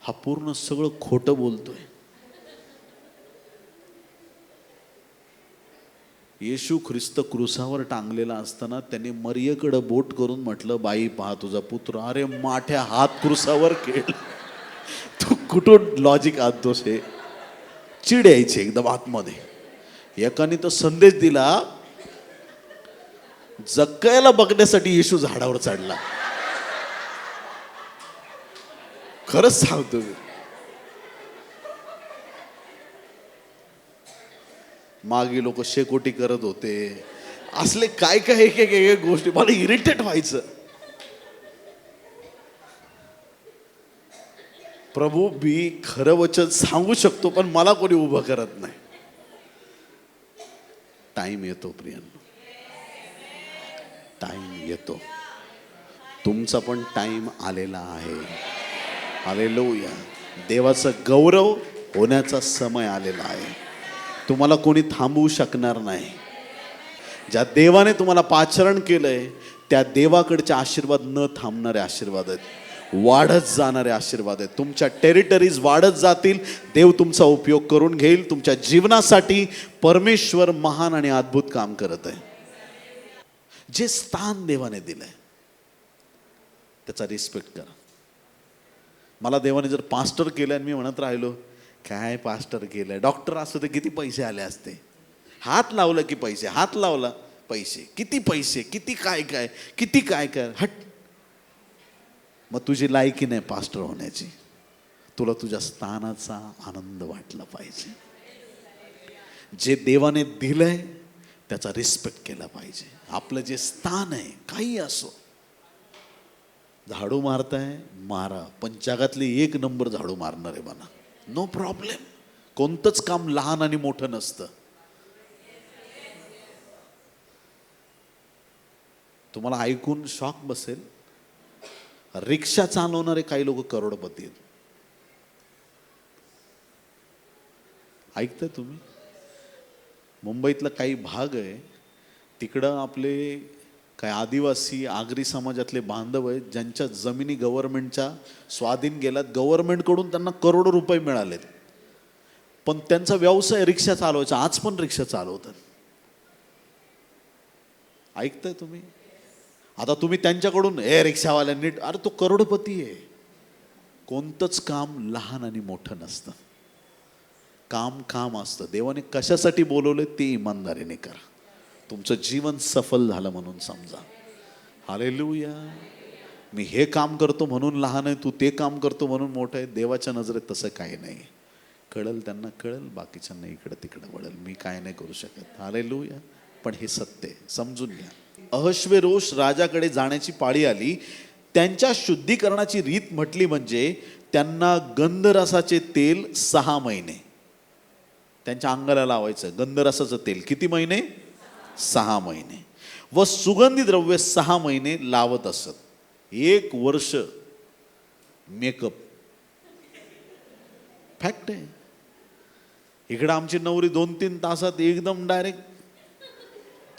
[SPEAKER 1] हा पूर्ण सगळं खोटं बोलतोय. येशू ख्रिस्त क्रुसावर टांगलेला असताना त्यांनी मरियेकडे बोट करून म्हटलं, बाई पहा तुझा पुत्र. अरे माठ्या, हात क्रुसावर केल. तू कुठून लॉजिक आणतोस? हे चिड यायची एकदम आतमध्ये. एकाने तर संदेश दिला, जक्कायला बघण्यासाठी येशू झाडावर चढला. खरंच सांगतो मी. मागे लोक शेकोटी करत होते, असले काय काय एक एक एक गोष्टी. मला इरिटेट व्हायचं. प्रभू मी खरं वचन सांगू शकतो पण मला कोणी उभं करत नाही. टाइम येतो प्रियांनो, टाइम येतो. तुमचा पण टाइम आलेला आहे. हालेलुया. देवाचं गौरव होण्याचा समय आलेला आहे. तुम्हाला कोणी थांबवू शकणार नाही. ज्या देवाने तुम्हाला पाचारण केलंय त्या देवाकडचे आशीर्वाद न थांबणारे आशीर्वाद आहेत, वाढत जाणारे आशीर्वाद आहेत. तुमच्या टेरिटरीज वाढत जातील. देव तुमचा उपयोग करून घेईल. तुमच्या जीवनासाठी परमेश्वर महान आणि अद्भुत काम करत आहे. जे स्थान देवाने दिलंय त्याचा रिस्पेक्ट करा. मला देवाने जर पास्टर केलं आणि मी म्हणत राहिलो, काय पास्टर केलंय, डॉक्टर असतो तर किती पैसे आले असते. हात लावलं की पैसे, हात लावला पैसे, किती पैसे, किती काय काय, किती काय काय. हट. मग तुझी लायकी नाही पास्टर होण्याची. तुला तुझ्या स्थानाचा आनंद वाटला पाहिजे. जे देवाने दिलंय त्याचा रिस्पेक्ट केला पाहिजे. आपलं जे स्थान आहे काही असो. झाडू मारताय मारा, पण जगातली 1 नंबर झाडू मारणार आहे म्हणा, नो प्रॉब्लेम. कोणतंच काम लहान आणि मोठं नसतं. तुम्हाला ऐकून शॉक बसेल, रिक्षा चालवणारे काही लोक करोडपती आहेत. ऐकताय तुम्ही? मुंबईतला काही भाग आहे तिकडं आपले काय आदिवासी आगरी समाजातले बांधव आहेत ज्यांच्या जमिनी गव्हर्नमेंटच्या स्वाधीन गेल्यात, गव्हर्नमेंटकडून त्यांना करोडो रुपये मिळालेत, पण त्यांचा व्यवसाय रिक्षा चालवायचा, आज पण रिक्षा चालवतात. ऐकताय तुम्ही? आता तुम्ही त्यांच्याकडून रिक्षावाल्या नीट, अरे तो करोडपती आहे. कोणतंच काम लहान आणि मोठं नसतं, काम काम असतं. देवाने कशासाठी बोलवले ते इमानदारीने करा. तुमचं जीवन सफल झालं म्हणून समजा. हालेलुया. मी हे काम करतो म्हणून लहान आहे, तू ते काम करतो म्हणून मोठं आहे. देवाच्या नजरेत तसं काही नाही. कळल त्यांना कळल, बाकीच्यांना इकडं तिकडं वळल, मी काय नाही करू शकत. हालेलुया. पण हे सत्य आहे, समजून घ्या. अहश्वेरोष राजाकडे जाण्याची पाळी आली. त्यांच्या शुद्धीकरणाची रीत म्हटली म्हणजे त्यांना गंधरसाचे तेल 6 महिने त्यांच्या अंगाला लावायचं. गंधरसाचं तेल किती महिने? 6 महिने. व सुगंधी द्रव्य 6 महिने लावत असत. 1 वर्ष मेकअप. फॅक्ट आहे. इकडं आमची नवरी 2-3 तासात एकदम डायरेक्ट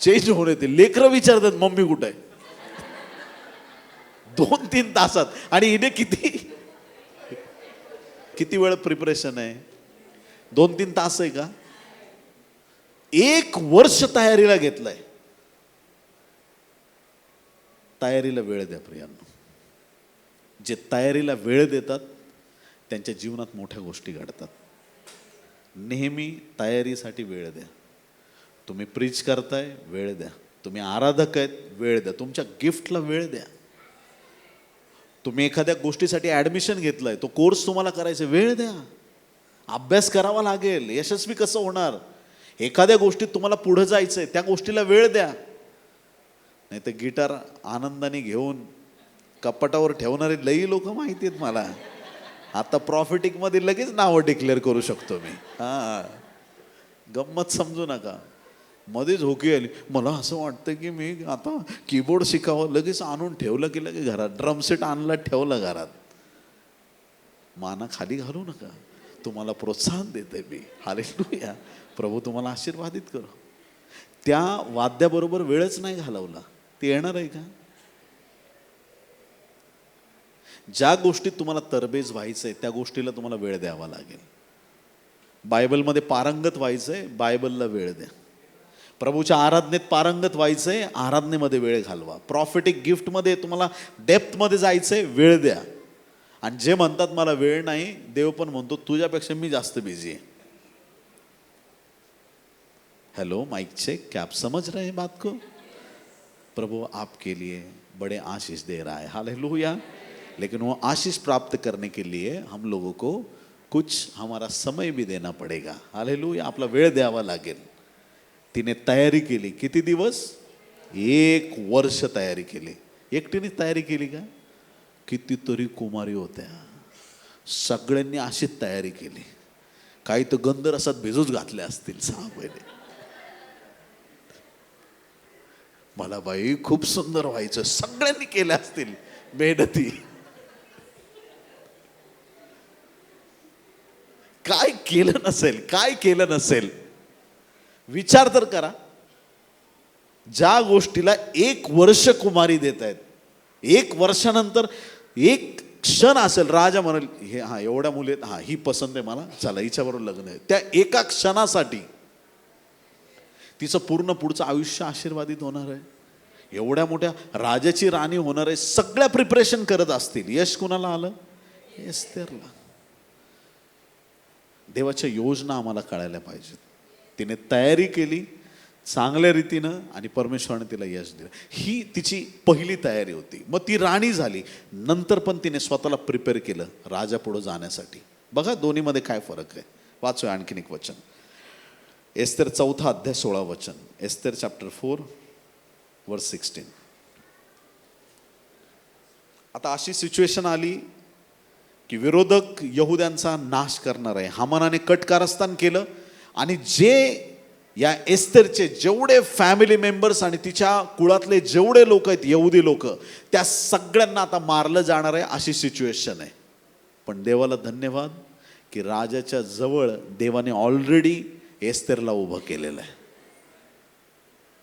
[SPEAKER 1] चेंज होऊन येते. लेकरं विचारतात मम्मी कुठे आहे, 2-3 तासात. आणि हिने किती वेळ प्रिपरेशन आहे? 2-3 तास आहे का? 1 वर्ष तयारीला घेतलंय. तयारीला वेळ द्या प्रियांनो. जे तयारीला वेळ देतात त्यांच्या जीवनात मोठ्या गोष्टी घडतात. नेहमी तयारीसाठी वेळ द्या. तुम्ही प्रीच करताय, वेळ द्या. तुम्ही आराधक आहेत, वेळ द्या. तुमच्या गिफ्टला वेळ द्या. तुम्ही एखाद्या गोष्टीसाठी ॲडमिशन घेतलंय, तो कोर्स तुम्हाला करायचा, वेळ द्या. अभ्यास करावा लागेल. यशस्वी कसं होणार? एखाद्या गोष्टीत तुम्हाला पुढे जायचंय, त्या गोष्टीला वेळ द्या. नाही तर गिटार आनंदाने घेऊन कपाटावर ठेवणारे लई लोक माहिती आहेत मला. आता प्रॉफिटिक मध्ये लगेच नावं डिक्लेअर करू शकतो मी. गंमत समजू नका. मध्ये झोकी आली, मला असं वाटतं की मी आता कीबोर्ड शिकावं, लगेच आणून ठेवलं की लगेच घरात ड्रमसेट आणला, ठेवलं घरात. माना खाली घालू नका. तुम्हाला प्रोत्साहन देते मी. हालेलुया. प्रभू तुम्हाला आशीर्वादित करो. त्या वाद्याबरोबर वेळच नाही घालवला, ते येणार आहे का? ज्या गोष्टीत तुम्हाला तरबेज व्हायचंय त्या गोष्टीला तुम्हाला वेळ द्यावा लागेल. बायबलमध्ये पारंगत व्हायचंय, बायबलला वेळ द्या. प्रभूच्या आराधनेत पारंगत व्हायचंय, आराधनेमध्ये वेळ घालवा. प्रॉफिटिक गिफ्टमध्ये तुम्हाला डेप्थमध्ये जायचंय, वेळ द्या. आणि जे म्हणतात मला वेळ नाही, देव पण म्हणतो तुझ्यापेक्षा मी जास्त बिझी आहे. Hello, mike check. क्या आप समझ रहे हैं बात को? प्रभु आपके लिए बड़े आशीष दे रहा है. हालेलुया. लेकिन वो आशीष प्राप्त करने के लिए हम लोगों को कुछ हमारा समय भी देना पड़ेगा. हालेलुया. आपला वेळ द्यावा लागेल. तिने तयारी केली. किती दिवस? 1 वर्ष तयारी केली. एकटीने तयारी केली का? कितीतरी कुमारी होत्या, सगळ्यांनी अशीच तयारी केली. काही तर गंधरसात भिजूच घातले असतील 6 महिने. मला बाई खूप सुंदर व्हायचं, सगळ्यांनी केले असतील मेहनती. काय केलं नसेल, काय केलं नसेल, विचार तर करा. ज्या गोष्टीला 1 वर्ष कुमारी देत आहेत, 1 वर्षानंतर एक क्षण असेल, राजा म्हणाल हे एवढ्या मुली आहेत, ही पसंत आहे मला, चला हिच्याबरोबर लग्न आहे. त्या एका क्षणासाठी तिचं पूर्ण पुढचं आयुष्य आशीर्वादित होणार आहे. एवढ्या मोठ्या राजाची राणी होणार आहे. सगळ्या प्रिपरेशन करत असतील. यश कुणाला आलं? एस्थेरला. देवाच्या योजना आम्हाला कळायला पाहिजेत. तिने तयारी केली चांगल्या रीतीनं आणि परमेश्वराने तिला यश दिलं. ही तिची पहिली तयारी होती. मग ती राणी झाली. नंतर पण तिने स्वतःला प्रिपेअर केलं राजा पुढे जाण्यासाठी. बघा दोन्हीमध्ये काय फरक आहे. वाचूया आणखीन एक वचन. एस्तेर 4 अध्याय 16 वचन. एस्तेर चॅप्टर 4 वर्स 16. आता अशी सिच्युएशन आली की विरोधक यहुद्यांचा नाश करणार आहे. हामानाने कट कारस्थान केलं आणि जे या एस्तेरचे जेवढे फॅमिली मेंबर्स आणि तिच्या कुळातले जेवढे लोक आहेत, यहुदी लोक, त्या सगळ्यांना आता मारलं जाणार आहे अशी सिच्युएशन आहे. पण देवाला धन्यवाद की राजाच्या जवळ देवाने ऑलरेडी एस्तेरला उभं केलेलं आहे.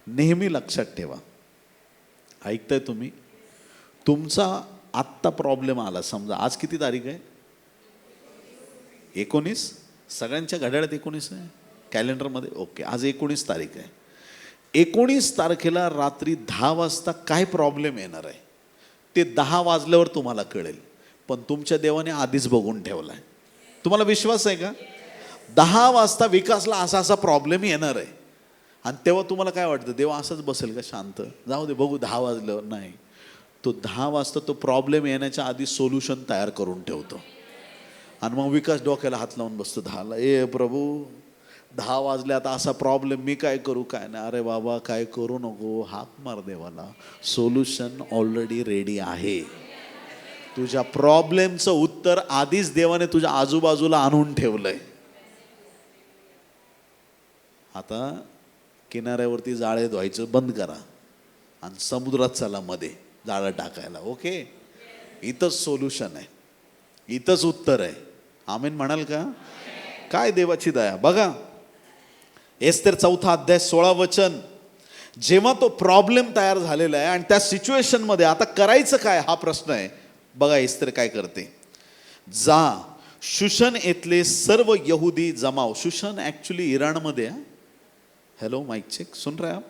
[SPEAKER 1] नेहमी लक्षात ठेवा, ऐकताय तुम्ही? तुमचा आत्ता प्रॉब्लेम आला, समजा आज किती तारीख आहे? 19. सगळ्यांच्या घड्याळात 19 आहे कॅलेंडरमध्ये. ओके, आज 19 तारीख आहे. 19 तारखेला रात्री 10 वाजता काय प्रॉब्लेम येणार आहे ते 10 वाजल्यावर तुम्हाला कळेल. पण तुमच्या देवाने आधीच बघून ठेवलाय. तुम्हाला विश्वास आहे का? 10 वाजता विकासला असा असा प्रॉब्लेम येणार आहे. आणि तेव्हा तुम्हाला काय वाटतं, देव असंच बसेल का शांत, जाऊ दे बघू 10 वाजल्यावर? नाही, तो 10 वाजता तो प्रॉब्लेम येण्याच्या आधी सोल्युशन तयार करून ठेवतो. आणि मग विकास डोक्याला हात लावून बसतो 10ला. ए प्रभू 10 वाजले, आता असा प्रॉब्लेम, मी काय करू? काय नाही. अरे बाबा काय करू नको, हाक मार देवाला, सोल्युशन ऑलरेडी रेडी आहे. तुझ्या प्रॉब्लेमचं उत्तर आधीच देवाने तुझ्या आजूबाजूला आणून ठेवलंय. आता किनाऱ्यावरती जाळे धुवायचं बंद करा आणि समुद्रात चला मध्ये जाळं टाकायला. ओके, इथंच सोल्युशन आहे, इथंच उत्तर आहे. आमेन म्हणाल का? काय देवाची दया बघा. एस्तेर 4 अध्याय 16 वचन. जेव्हा तो प्रॉब्लेम तयार झालेला आहे आणि त्या सिच्युएशन मध्ये आता करायचं काय हा प्रश्न आहे. बघा एस्तेर काय करते. जा शुशन येथले सर्व यहुदी जमाव. शुशन ऍक्च्युली इराणमध्ये आहे. हॅलो माईक चेक, सुन रहा आप?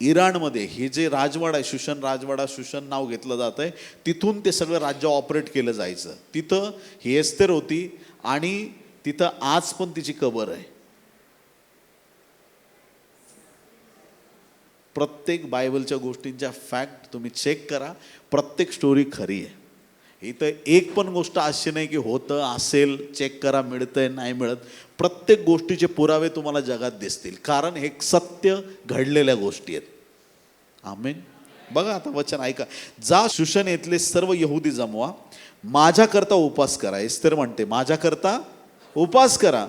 [SPEAKER 1] इराणमध्ये हे जे राजवाडा आहे, शुशन राजवाडा, शुशन नाव घेतलं जात आहे, तिथून ते सगळं राज्य ऑपरेट केलं जायचं. तिथं ही एस्तेर होती आणि तिथं आज पण तिची कबर आहे. प्रत्येक बायबलच्या गोष्टींच्या फॅक्ट तुम्ही चेक करा, प्रत्येक स्टोरी खरी आहे. इथं एक पण गोष्ट अशी नाही की होतं असेल, चेक करा मिळतंय नाही मिळत. प्रत्येक गोष्टीचे पुरावे तुम्हाला जगात दिसतील, कारण हे सत्य घडलेल्या गोष्टी आहेत. आमेन. बघा आता वचन ऐका. जा शुशन येथले सर्व यहुदी जमवा, माझ्याकरता उपास करा. एस्तेर म्हणते माझ्याकरता उपास करा.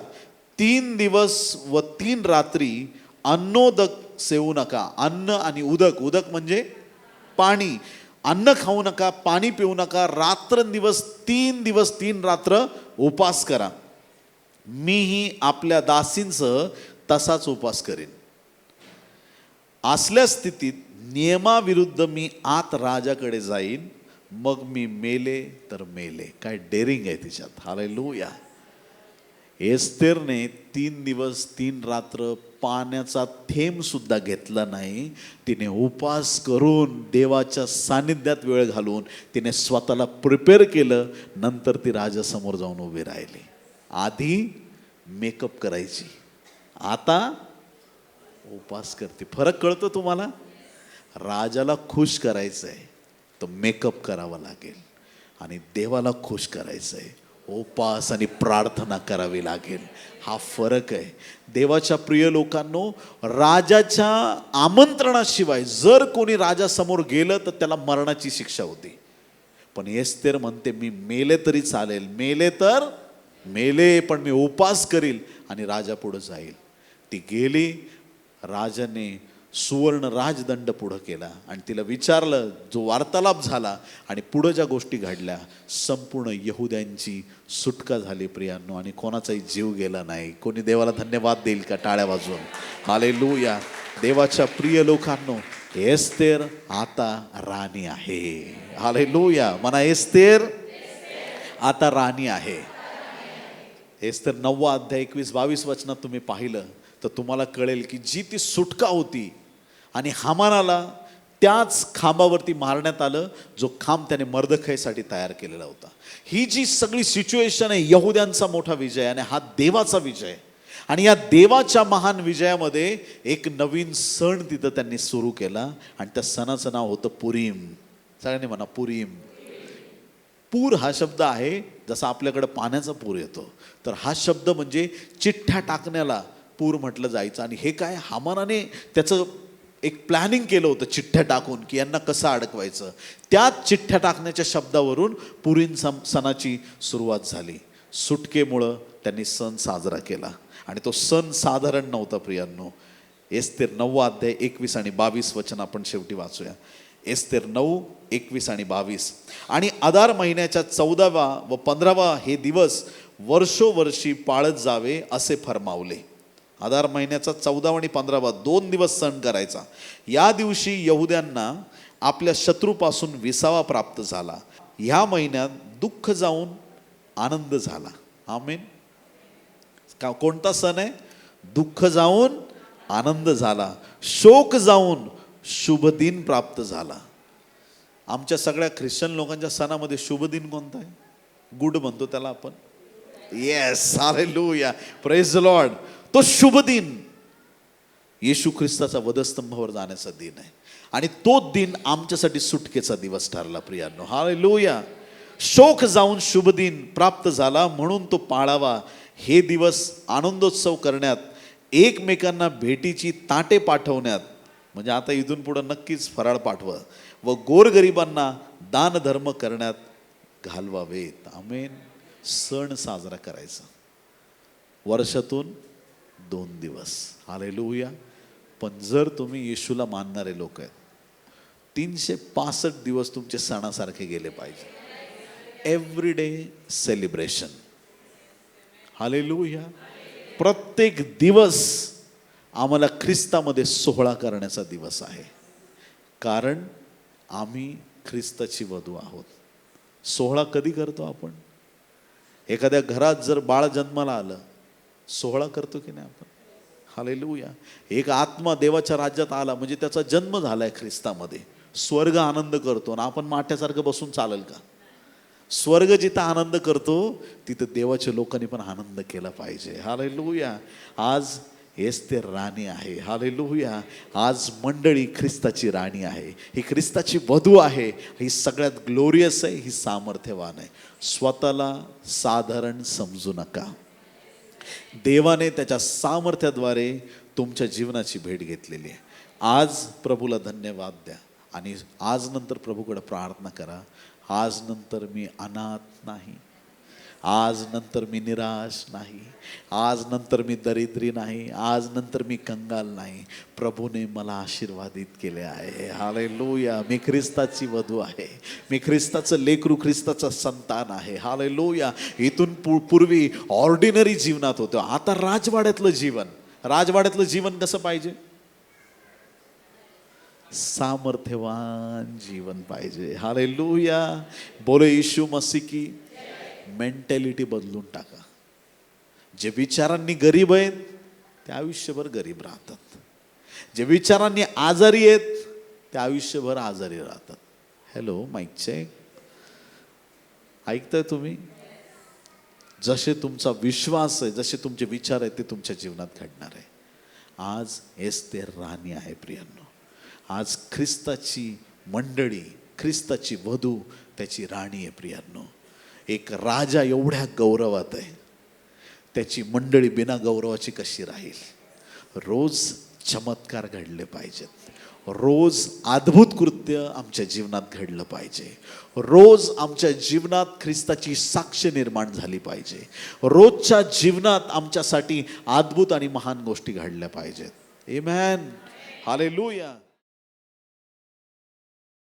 [SPEAKER 1] 3 दिवस व 3 रात्री अन्नोदक सेवू नका. अन्न आणि उदक, उदक म्हणजे पाणी. अन्न खाऊ नका, पाणी पिऊ नका. रात्रंदिवस 3 दिवस 3 रात्र उपास करा. मीही आपल्या दासींसह तसाच उपास करेन. असल्या स्थितीत नियमाविरुद्ध मी आत राजाकडे जाईन, मग मी मेले तर मेले. काय डेअरिंग आहे तिच्यात. हालेलुया. एस्तेरने 3 दिवस 3 रात्र पाण्याचा थेंब सुद्धा घेतला नाही. तिने उपास करून देवाच्या सानिध्यात वेळ घालून तिने स्वतःला प्रिपेअर केलं. नंतर ती राजासमोर जाऊन उभी राहिली. आधी मेकअप करायची, आता उपास करते. फरक कळतो तुम्हाला? राजाला खुश करायचं आहे तर मेकअप करावा लागेल, आणि देवाला खुश करायचं आहे उपास आणि प्रार्थना करावी लागेल. हा फरक आहे. देवाच्या प्रिय लोकांनो, राजाच्या आमंत्रणाशिवाय जर कोणी राजासमोर गेलं तर त्याला मरणाची शिक्षा होती. पण एस्तेर म्हणते मी मेले तरी चालेल, मेले तर मेले, पण मी उपास करील आणि राजा पुढे जाईल. ती गेली. राजाने सुवर्ण राजदंड पुढं केला आणि तिला विचारलं, जो वार्तालाप झाला आणि पुढं ज्या गोष्टी घडल्या, संपूर्ण यहुद्यांची सुटका झाली प्रियांनो, आणि कोणाचाही जीव गेला नाही. कोणी देवाला धन्यवाद देईल का टाळ्या वाजवून? हालेलुया. देवाच्या प्रिय लोकांनो, एस्तेर आता राणी आहे. हालेलुया. म्हणा एस्तेर आता राणी आहे. एस्तेर 9 अध्याय 21-22 वचनात तुम्ही पाहिलं तर तुम्हाला कळेल की जी ती सुटका होती आणि हामानाला त्याच खांबावरती मारण्यात आलं, जो खांब त्याने मर्दखैसाठी तयार केलेला होता. ही जी सगळी सिच्युएशन आहे, यहुद्यांचा मोठा विजय आणि हा देवाचा विजय. आणि या देवाच्या महान विजयामध्ये एक नवीन सण तिथं त्यांनी सुरू केला आणि त्या सणाचं नाव होतं पुरीम. सगळ्यांनी म्हणा पुरीम. पूर हा शब्द आहे, जसा आपल्याकडे पाण्याचा पूर येतो, तर हा शब्द म्हणजे चिठ्ठ्या टाकण्याला पूर म्हटलं जायचं. आणि हे काय, हामानाने त्याचं एक प्लॅनिंग केलं होतं चिठ्ठ्या टाकून की यांना कसं अडकवायचं. त्याच चिठ्ठ्या टाकण्याच्या शब्दावरून पुरीम सणाची सुरुवात झाली. सुटकेमुळं त्यांनी सण साजरा केला आणि तो सण साधारण नव्हता प्रियांनो. एस्तेर 9 अध्याय 21 आणि 22 वचन आपण शेवटी वाचूया. एस्तेर 9, 21 आणि 22. आणि अदार महिन्याच्या 14वा व 15वा हे दिवस वर्षोवर्षी पाळत जावे असे फरमावले. अदार महिन्याचा 14वा आणि 15वा 2 दिवस सण करायचा. या दिवशी यहुद्यांना आपल्या शत्रूपासून विसावा प्राप्त झाला. ह्या महिन्यात दुःख जाऊन आनंद झाला. आमेन. कोणता सण आहे? दुःख जाऊन आनंद झाला, शोक जाऊन शुभ दिन प्राप्त झाला. आमच्या सगळ्या ख्रिश्चन लोकांच्या सणामध्ये शुभ दिन कोणता आहे? गुड म्हणतो त्याला आपण. Yes, hallelujah, praise the Lord. तो शुभ दिन येशू ख्रिस्ताचा वधस्तंभावर जाण्याचा दिन आहे आणि तो दिन आमच्यासाठी सुटकेचा दिवस ठरला प्रियांनो. हालेलुया. शोक जाऊन शुभ दिन प्राप्त झाला म्हणून तो पाळावा. हे दिवस आनंदोत्सव करण्यात, एकमेकांना भेटीची ताटे पाठवण्यात, म्हणजे आता इथून पुढं नक्कीच फराळ पाठवा, व गोरगरिबांना दान धर्म करण्यात घालवावेत. आमेन. सण साजरा करायचा वर्षातून 2 दिवस. हालेलुया. पण जर तुम्ही येशूला मानणारे लोक आहेत, 365 दिवस तुमचे सणासारखे गेले पाहिजे. Everyday celebration. हालेलुया. प्रत्येक दिवस आम्हाला ख्रिस्तामध्ये सोहळा करण्याचा दिवस आहे, कारण आम्ही ख्रिस्ताची वधू आहोत. सोहळा कधी करतो आपण? एखाद्या घरात जर बाळ जन्माला आलं, सोहळा करतो की नाही आपण? हालेलुया. एक आत्मा देवाच्या राज्यात आला म्हणजे त्याचा जन्म झालाय ख्रिस्तामध्ये. स्वर्ग आनंद करतो आणि आपण माठ्यासारखं बसून चालेल का? स्वर्ग जिथं आनंद करतो तिथं देवाच्या लोकांनी पण आनंद केला पाहिजे. हालेलुया. आज एस्तेर राणी आहे. हालेलुया. आज मंडळी ख्रिस्ताची राणी आहे, ही ख्रिस्ताची वधू आहे. ही सगळ्यात ग्लोरियस आहे, ही सामर्थ्यवान आहे. स्वतःला साधारण समजू नका. देवाने त्याच्या सामर्थ्याद्वारे तुमच्या जीवनाची भेट घेतलेली आहे. आज प्रभूला धन्यवाद द्या आणि आज नंतर प्रभूकडे प्रार्थना करा. आज नंतर मी अनाथ नाही, आज नंतर मी निराश नाही, आज नंतर मी दरिद्री नाही, आज नंतर मी कंगाल नाही. प्रभूने मला आशीर्वादित केले आहे. हालेलुया. मी ख्रिस्ताची वधू आहे, मी ख्रिस्ताचं लेकरू, ख्रिस्ताचं संतान आहे. हालेलुया. इथून पूर्वी ऑर्डिनरी जीवनात होतं, आता राजवाड्यातलं जीवन. राजवाड्यातलं जीवन कसं पाहिजे? सामर्थ्यवान जीवन पाहिजे. हालेलुया. बोले यीशु मसीह की. मेंटॅलिटी बदलून टाका. जे विचारांनी गरीब आहेत ते आयुष्यभर गरीब राहतात, जे विचारांनी आजारी आहेत ते आयुष्यभर आजारी राहतात. Hello, mike check. ऐकताय तुम्ही? जसे तुमचा विश्वास आहे, जसे तुमचे विचार आहेत, ते तुमच्या जीवनात घडणार आहे. आज एस्तेर राणी आहे प्रियांनो. आज ख्रिस्ताची मंडळी, ख्रिस्ताची वधू त्याची राणी आहे प्रियांनो. एक राजा एवढ्या गौरवात आहे, त्याची मंडळी बिना गौरवाची कशी राहील? रोज चमत्कार घडले पाहिजेत, रोज अद्भुत कृत्य आमच्या जीवनात घडलं पाहिजे, रोज आमच्या जीवनात ख्रिस्ताची साक्ष निर्माण झाली पाहिजे, रोजच्या जीवनात आमच्यासाठी अद्भुत आणि महान गोष्टी घडल्या पाहिजेत. आमेन. हालेलुया.